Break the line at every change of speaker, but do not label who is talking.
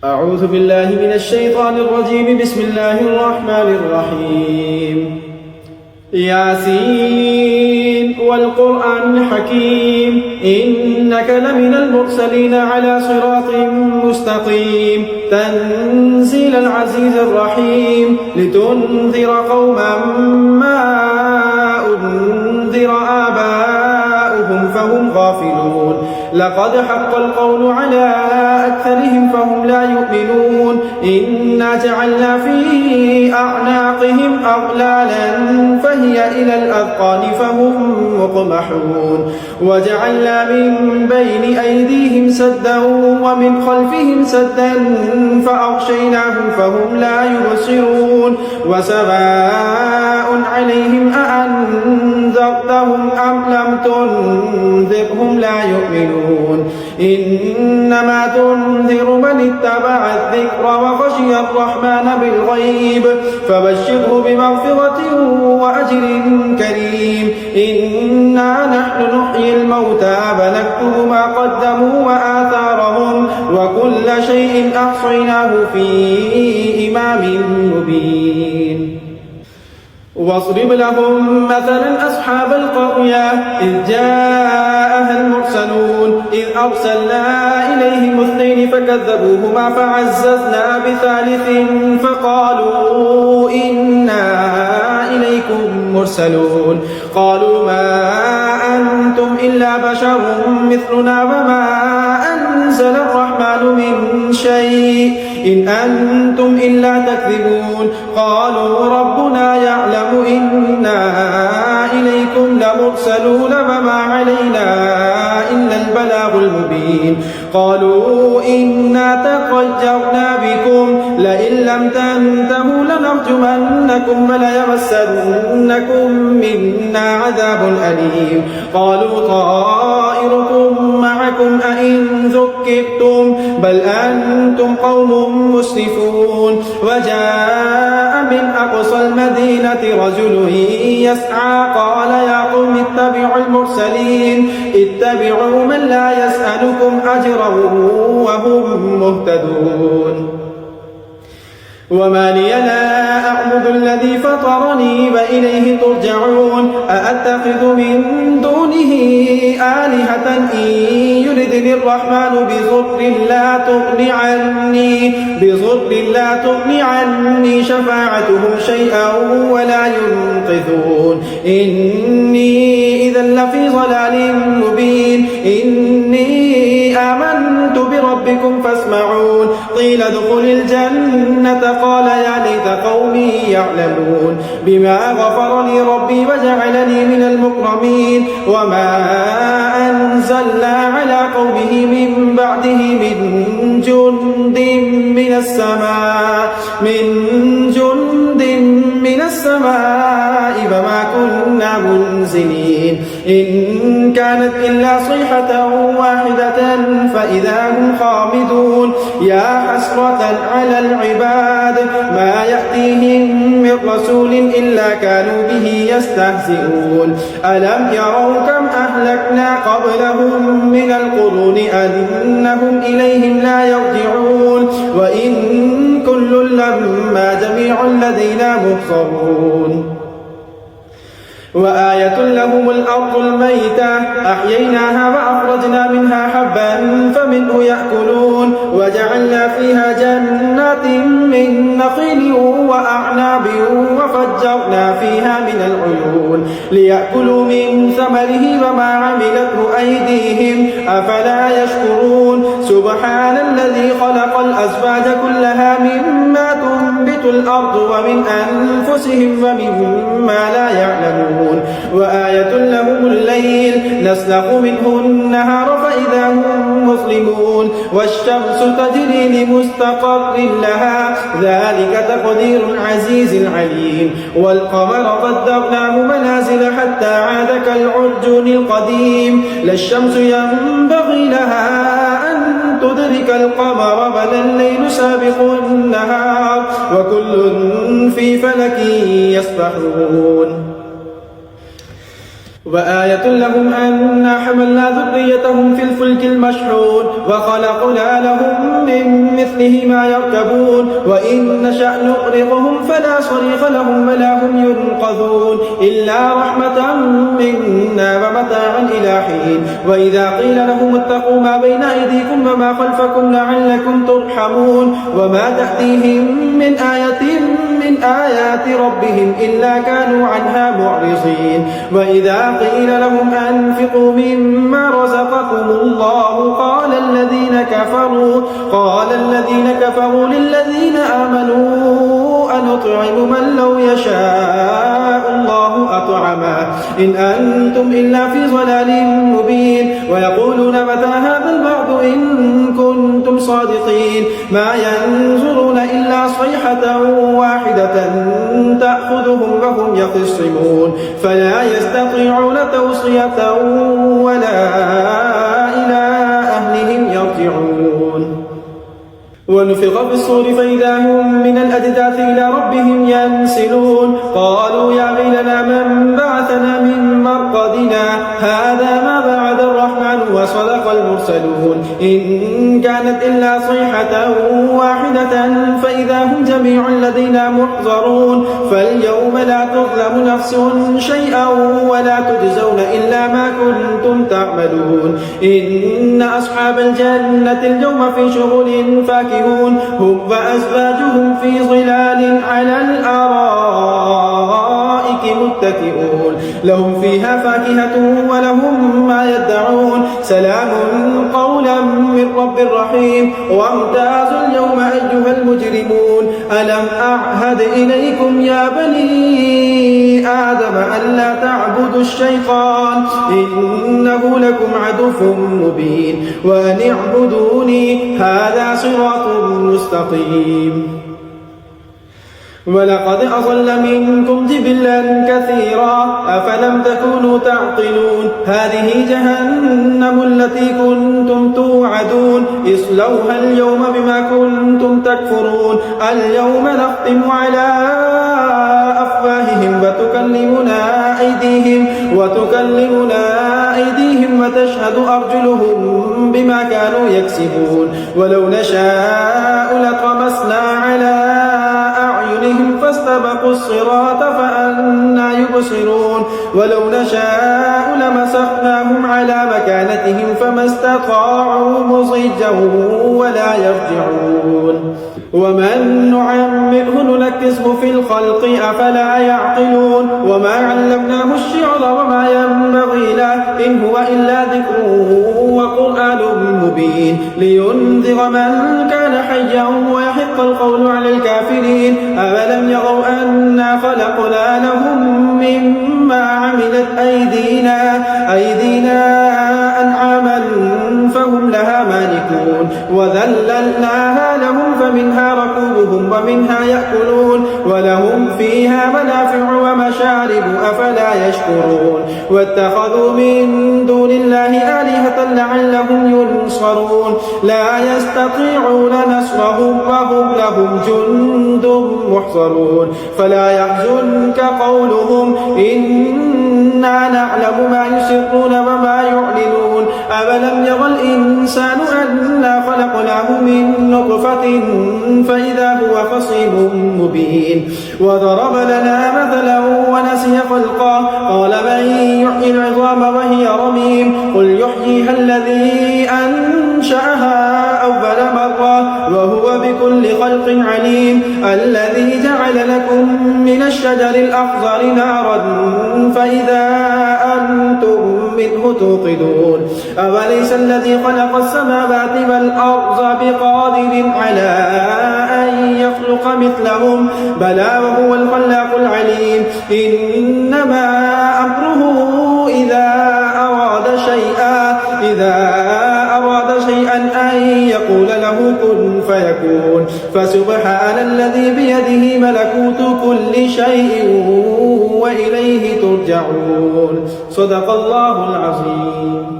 أعوذ بالله من الشيطان الرجيم. بسم الله الرحمن الرحيم. ياسين والقرآن الحكيم إنك لمن المرسلين على صراط مستقيم تنزيل العزيز الرحيم لتنذر قوما ما أنذر آباؤهم فهم غافلون لقد حق القول على أكثرهم فهم لا يؤمنون إنا جعلنا في أعناقهم أغلالا فهي إلى الأذقان فهم مقمحون وجعلنا من بين أيديهم سدا ومن خلفهم سدا فأغشيناهم فهم لا يبصرون وسواء عليهم أأنذرتهم أم لم تنذرهم لا يؤمنون إنما تنذر من اتبع الذكر وخشي الرحمن بالغيب فبشره بمغفرة وأجر كريم إنا نحن نحيي الموتى ونكتب ما قدموا وآثارهم وكل شيء أحصيناه في إمام مبين واضرب لهم مثلا أصحاب القرية إذ جاءها المرسلون إذ أرسلنا إليهم اثنين فكذبوهما فعززنا بثالث فقالوا إنا إليكم مرسلون قالوا ما أنتم إلا بشر مثلنا وما أنزل الرحمن من شيء إن أنتم إلا تكذبون قالوا ربنا يعلم إنا إليكم لمرسلون وما علينا إلا البلاغ المبين قالوا إنا تطيرنا بكم لئن لم تنتهوا لنرجمنكم وليمسنكم منا عذاب أليم قالوا طائركم معكم أئن ذكرتم بل أنتم قوم مسرفون وجاء من أقصى المدينة رجل يسعى قال يا قوم اتبعوا المرسلين اتبعوا من لا يسألكم أجرا وهم مهتدون وما لي لا أعبد الذي فطرني وإليه ترجعون أأتخذ من دونه آلهة إن يردني الرحمن بضر لا تغني عني شفاعتهم شيئا ولا ينقذون إني إذا لفي ضلال مبين إني آمنت بربكم فاسمعون قيل ادخل الجنة قال يا ليت قومي يعلمون بما غفر لي ربي وجعلني من المكرمين وما أنزلنا على قومه من بعده من جند من السماء فما كنا منزلين إن كانت إلا صيحة واحدة فإذا هم خامدون يا حسرة على العباد ما يأتيهم من رسول إلا كانوا به يستهزئون ألم يروا كم أهلكنا قبلهم من القرون أنهم إليهم لا يرجعون وإن كل لما جميع لدينا محضرون وآية لهم الأرض الميتة أحييناها وأخرجنا منها حبا فمنه يأكلون وجعلنا فيها جنات من نخيل وأعناب وفجرنا فيها من العيون ليأكلوا من ثمره وما عملته أيديهم أفلا يشكرون سبحان الذي خلق الأزواج كلها مما تنبت الأرض ومن أنفسهم ومما لا يعلمون وآية لهم الليل نسلخ منه النهار فإذا هم مظلمون والشمس تجري لمستقر لها ذلك تقدير العزيز العليم والقمر قدرناه منازل حتى عاد كالعرجون القديم لا الشمس ينبغي لها أن تدرك القمر ولا الليل سابق النهار وكل في فلك يسبحون وآية لهم أنا حملنا ذريتهم في الفلك المشحون وخلقنا لهم من مثله ما يركبون وإن نشأ نغرقهم فلا صريخ لهم ولا هم ينقذون إلا رحمة منا ومتاعا إلى حين وإذا قيل لهم اتقوا ما بين أيديكم وما خلفكم لعلكم ترحمون وما تأتيهم من آية من آيات ربهم إلا كانوا عنها معرضين وإذا قيل لهم أنفقوا مما رزقكم الله قال الذين كفروا للذين آمنوا أنطعم من لو يشاء الله أطعمه إن أنتم إلا في ضلال مبين ويقولون متى هذا الوعد إن كنتم صادقين ما ينظرون إلا صيحة واحدة تأخذهم وهم يخصمون فلا يستطيعون توصية ولا إلى أهلهم يرجعون ونفخ في الصور فإذا هم من الأجداث إلى ربهم ينسلون قالوا يا ويلنا من بعثنا من مرقدنا هذا ما وعد الرحمن وصدق المرسلون إن كانت إلا صيحة واحدة فإذا هم جميع لدينا محضرون فاليوم لا تظلم نفس شيئا ولا تجزون إلا ما كنتم تعملون إن أصحاب الجنة اليوم في شغل فاكهون هم وأزواجهم في ظلال على الأرائك متكئون لهم فيها فاكهة ولهم ما يدعون سلام قولا من رب رحيم وامتازوا اليوم أيها المجرمون ألم أعهد إليكم يا بني آدم ألا تعبدوا الشيطان إنه لكم عدو مبين وأن اعبدوني هذا صراط مستقيم ولقد أضل منكم جبلا كثيرا أفلم تكونوا تعقلون هذه جهنم التي كنتم توعدون اصلوها اليوم بما كنتم تكفرون اليوم نختم على أفواههم وتكلمنا أيديهم وتشهد أرجلهم بما كانوا يكسبون ولو نشاء لطمسنا على أعينهم فاستبقوا الصراط فأنى يبصرون ولو نشاء لمسخناهم على مكانتهم فما استطاعوا مصيجا ولا يرجعون ومن نعمره ننكسه في الخلق أفلا يعقلون وما علمناه الشعر وما ينبغي له إن هو إلا ذكر وقرآن مبين لينذر من كان حيا ويحق القول على الكافرين أولم يروا أنا خلقنا لهم مما عملت أيدينا أنعاما فهم لها مالكون وذللناها لهم فمنها ركوبهم ومنها يأكلون ولهم فيها منافع ومشارب أفلا يشكرون واتخذوا من دون الله آلهة لعلهم ينصرون لا يستطيعون نصرهم وهم لهم جند محصرون فلا يحزنك قولهم إنا نعلم ما يسرون وما يعلنون أولم يرى الإنسان أنا خلقناه من نطفة فإذا هو خصيم مبين وضرب لنا مثلا ونسي خلقه قال من يحيي العظام وهي رميم قل يحييها الذي أنشأها أول مرة وهو بكل خلق عليم الذي جعل لكم من الشجر الأخضر نارا فإذا أنتم منه توقدون أوليس الذي خلق السماوات والأرض بقادر على أن يخلق مثلهم بلى وهو الخلاق العليم إنما أمره إذا أراد شيئا أن يقول له كن فيكون فسبحان الذي بيده ملكوت كل شيء وإليه ترجعون صدق الله العظيم.